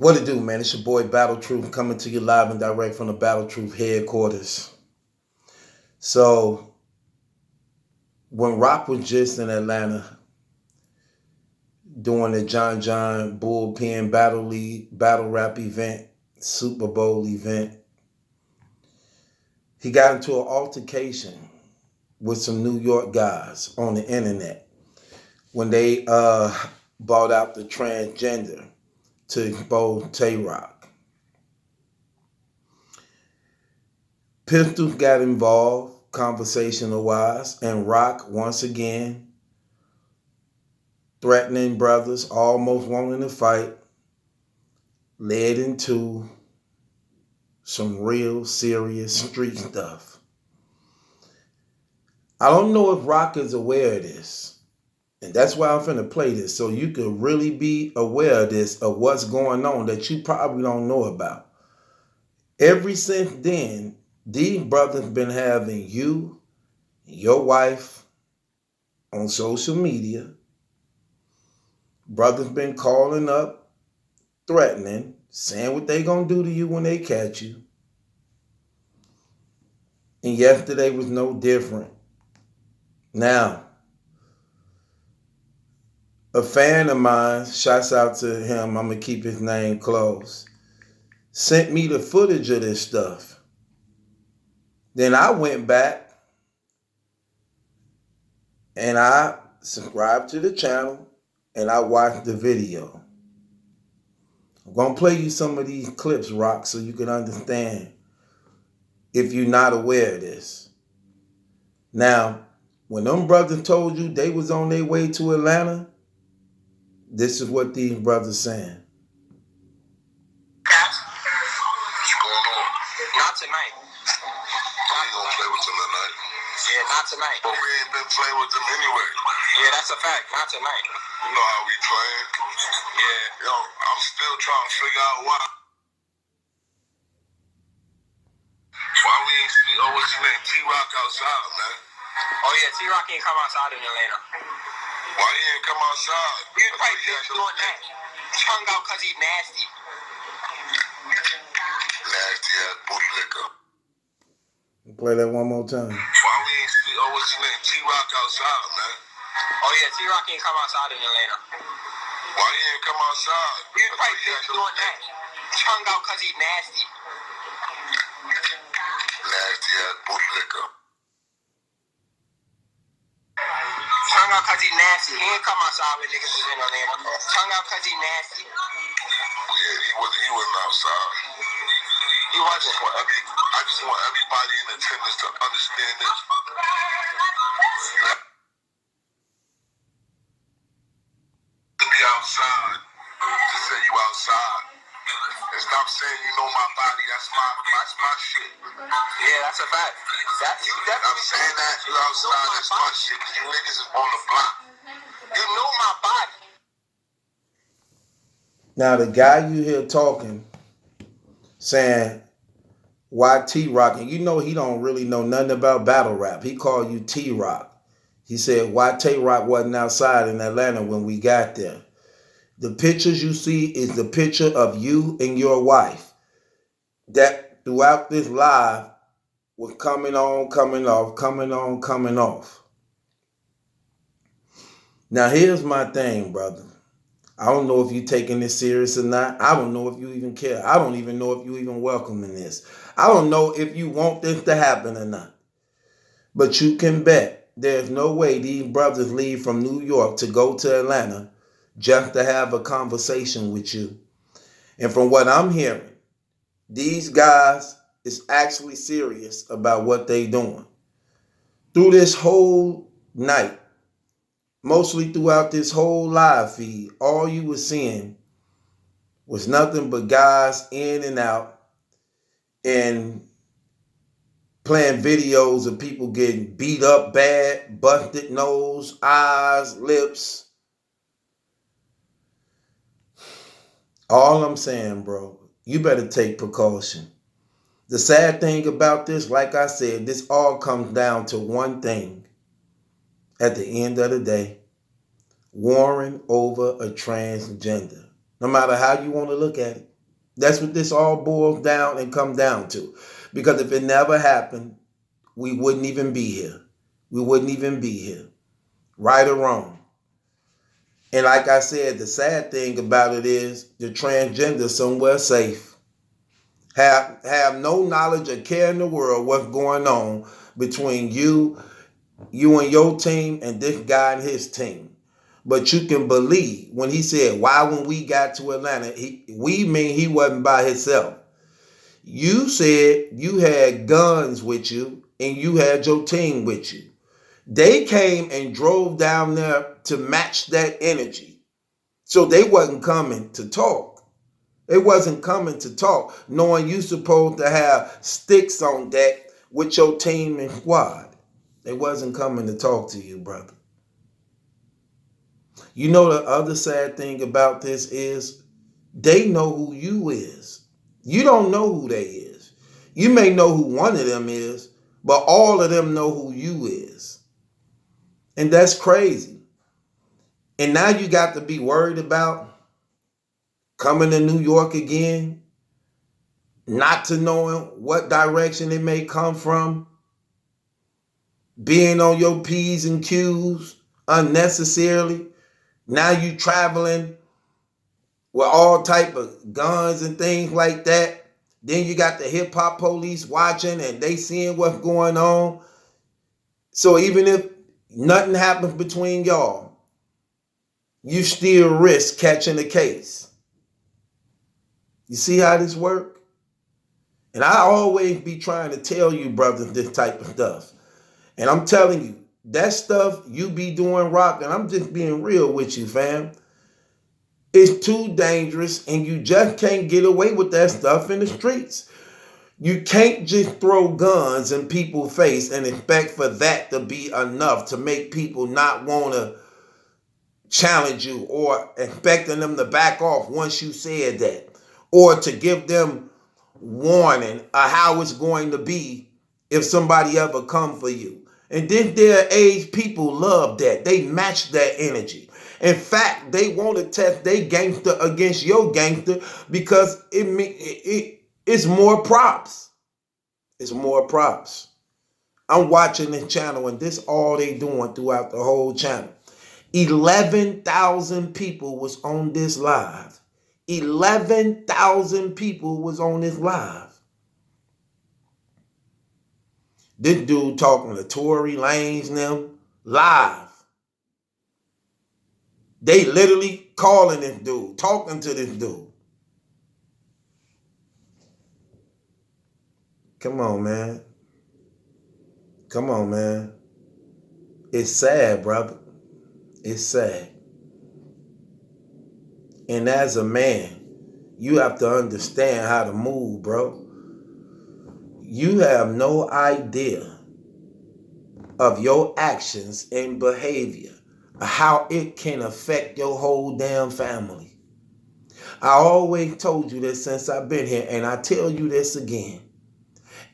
What it do, man? It's your boy Battle Truth coming to you live and direct from the Battle Truth headquarters. So, when Rock was just in Atlanta doing the John Bullpen Battle Rap event, Super Bowl event, he got into an altercation with some New York guys on the internet when they bought out the transgender to expose Tay-Rock. Pistols got involved, conversational wise, and Rock once again threatening brothers, almost wanting to fight, led into some real serious street stuff. I don't know if Rock is aware of this, and that's why I'm finna play this, so you could really be aware of this, of what's going on that you probably don't know about. Ever since then, these brothers been having you and your wife on social media. Brothers been calling up, threatening, saying what they gonna do to you when they catch you. And yesterday was no different. Now, a fan of mine, shouts out to him, I'm gonna keep his name close, sent me the footage of this stuff. Then I went back and I subscribed to the channel and I watched the video. I'm gonna play you some of these clips, Rock, so you can understand if you're not aware of this. Now, when them brothers told you they was on their way to Atlanta, this is what these brothers saying. What's going on? Not tonight. We ain't gonna play with them tonight. Yeah, not tonight. But we ain't been playing with them anyway. Yeah, that's a fact. Not tonight. You know how we playing. Yeah. Yo, I'm still trying to figure out why. Why we ain't see, what's his name? T-Rock outside, man. Oh, yeah, T-Rock ain't come outside in Atlanta. Why he ain't come outside? He was probably just doing that. Hung out because he nasty. Nasty ass bootlicker. Play that one more time. Why we ain't see, what's his name? T-Rock outside, man. Oh, yeah, T-Rock ain't come outside in Atlanta. Why he ain't come outside? He was probably just doing that. Hung out because he nasty. Nasty ass bootlicker. Hung out because he nasty. He ain't come outside with niggas in Atlanta. Hung out because he nasty. Yeah, he wasn't outside. He wasn't. I just want everybody in attendance to understand this. To be outside, to say you outside. And stop saying you know my body. That's my shit. Yeah, that's a fact. You definitely. I'm saying that you outside. That's my shit. You niggas is on the block. You know my body. Now the guy you hear talking, saying why T-Rock, and you know he don't really know nothing about battle rap. He called you T-Rock. He said why Tay-Rock wasn't outside in Atlanta when we got there. The pictures you see is the picture of you and your wife that throughout this live was coming on, coming off, coming on, coming off. Now here's my thing, brother. I don't know if you're taking this serious or not. I don't know if you even care. I don't even know if you even welcoming this. I don't know if you want this to happen or not. But you can bet there's no way these brothers leave from New York to go to Atlanta just to have a conversation with you. And from what I'm hearing, these guys is actually serious about what they doing. Through this whole night, mostly throughout this whole live feed, all you were seeing was nothing but guys in and out and playing videos of people getting beat up bad, busted nose, eyes, lips. All I'm saying, bro, you better take precaution. The sad thing about this, like I said, this all comes down to one thing. At the end of the day, warring over a transgender. No matter how you want to look at it. That's what this all boils down and come down to. Because if it never happened, we wouldn't even be here. We wouldn't even be here. Right or wrong. And like I said, the sad thing about it is the transgender somewhere safe. Have no knowledge or care in the world what's going on between you and your team and this guy and his team. But you can believe when he said, why when we got to Atlanta, we mean he wasn't by himself. You said you had guns with you and you had your team with you. They came and drove down there to match that energy. So they wasn't coming to talk. They wasn't coming to talk, knowing you supposed to have sticks on deck with your team and squad. They wasn't coming to talk to you, brother. You know the other sad thing about this is they know who you is. You don't know who they is. You may know who one of them is, but all of them know who you is. And that's crazy. And now you got to be worried about coming to New York again, not to knowing what direction it may come from, being on your P's and Q's unnecessarily. Now you traveling with all type of guns and things like that. Then you got the hip hop police watching and they seeing what's going on. So even if nothing happens between y'all, you still risk catching a case. You see how this works? And I always be trying to tell you, brothers, this type of stuff. And I'm telling you, that stuff you be doing, Rock, and I'm just being real with you, fam. It's too dangerous, and you just can't get away with that stuff in the streets. You can't just throw guns in people's face and expect for that to be enough to make people not want to challenge you or expecting them to back off once you said that or to give them warning of how it's going to be if somebody ever come for you. And this day age, people love that. They match that energy. In fact, they want to test their gangster against your gangster because it's more props. It's more props. I'm watching this channel and this all they doing throughout the whole channel. 11,000 people was on this live. 11,000 people was on this live. This dude talking to Tory Lanez and them live. They literally calling this dude, talking to this dude. Come on, man. Come on, man. It's sad, brother. It's sad. And as a man, you have to understand how to move, bro. You have no idea of your actions and behavior, how it can affect your whole damn family. I always told you this since I've been here, and I tell you this again.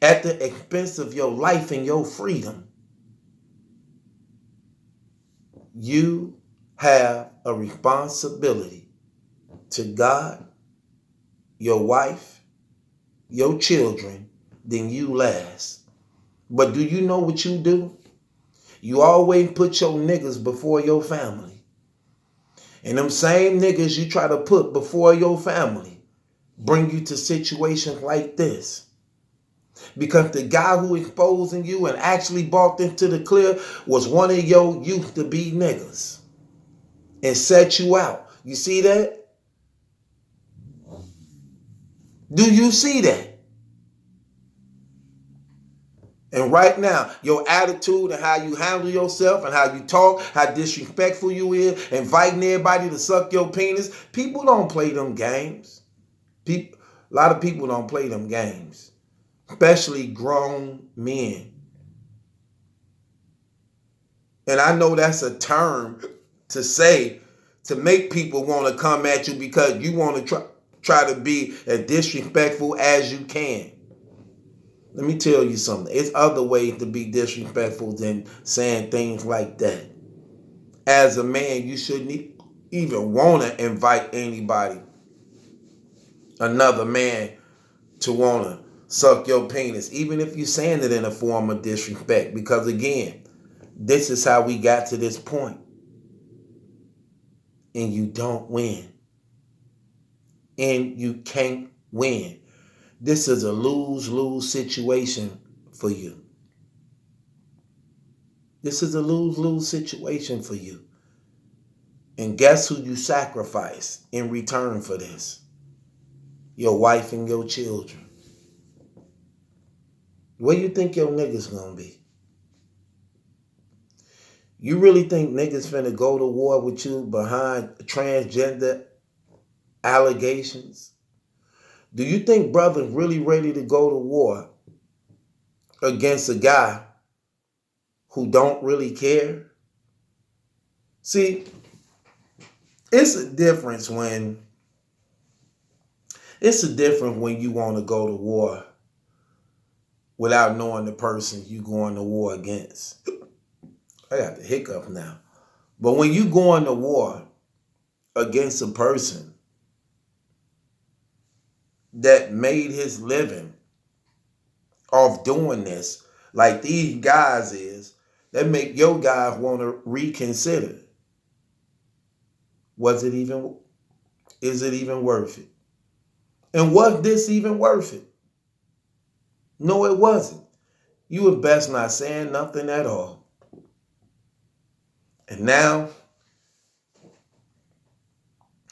At the expense of your life and your freedom, you have a responsibility to God, your wife, your children, then you last. But do you know what you do? You always put your niggas before your family. And them same niggas you try to put before your family bring you to situations like this. Because the guy who exposing you and actually brought this to the clear was one of your used to be niggas. And set you out. You see that? Do you see that? And right now, your attitude and how you handle yourself and how you talk, how disrespectful you is, inviting everybody to suck your penis. People don't play them games. A lot of people don't play them games. Especially grown men. And I know that's a term to say to make people want to come at you because you want to try to be as disrespectful as you can. Let me tell you something. It's other ways to be disrespectful than saying things like that. As a man, you shouldn't even want to invite anybody another man to want to suck your penis, even if you're saying it in a form of disrespect. Because again, this is how we got to this point, and you don't win, and you can't win. This is a lose-lose situation for you. This is a lose-lose situation for you. And guess who you sacrifice in return for this? Your wife and your children. Where you think your niggas gonna be? You really think niggas finna go to war with you behind transgender allegations? Do you think brothers really ready to go to war against a guy who don't really care? See, it's a difference when you want to go to war without knowing the person you going to war against. I got the hiccup now. But when you going to war against a person that made his living off doing this, like these guys is, that make your guys want to reconsider. Is it even worth it? And was this even worth it? No, it wasn't. You were best not saying nothing at all. And now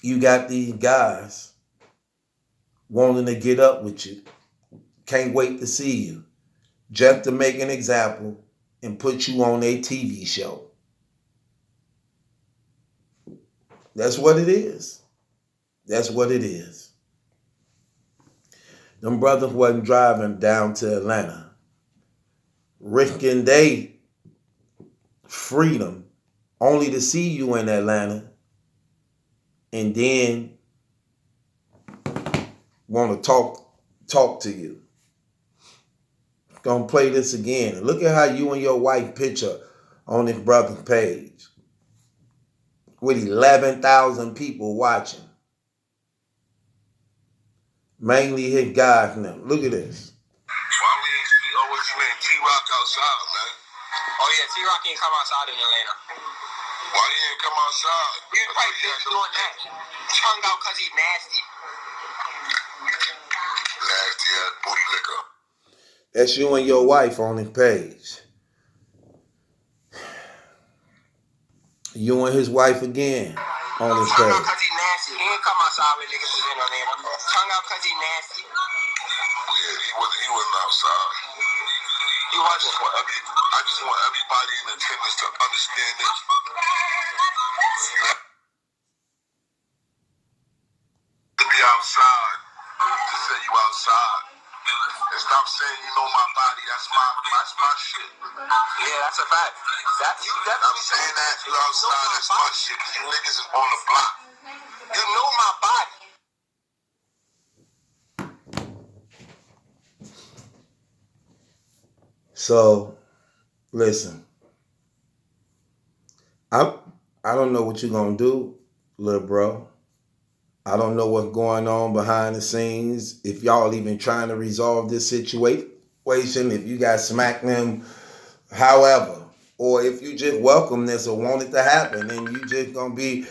you got these guys wanting to get up with you. Can't wait to see you. Just to make an example and put you on a TV show. That's what it is. That's what it is. Them brothers wasn't driving down to Atlanta, risking their freedom only to see you in Atlanta and then want to talk to you. Gonna play this again. Look at how you and your wife picture on this brother's page with 11,000 people watching. Mainly his guys now. Look at this. Why we ain't see what's his name? T-Rock outside, man. Oh yeah, T-Rock ain't come outside in Atlanta. Why he ain't come outside? He was probably doing that. Tongue out cause he nasty. Nasty ass booty liquor. That's you and your wife on his page. You and his wife again on his page. Tongue out cause he nasty. He ain't come outside with niggas was in Atlanta. Tongue out cause he nasty. Yeah, he wasn't outside. He wasn't. I just want everybody in attendance to understand this. To be outside, to say you outside. And stop saying you know my body. That's my shit. Yeah, that's a fact. I'm saying that you outside. That's my shit. Cause you niggas is on the block. You know my body. So, listen. I don't know what you're gonna do, little bro. I don't know what's going on behind the scenes. If y'all even trying to resolve this situation, if you guys smack them, however, or if you just welcome this or want it to happen, and you just gonna be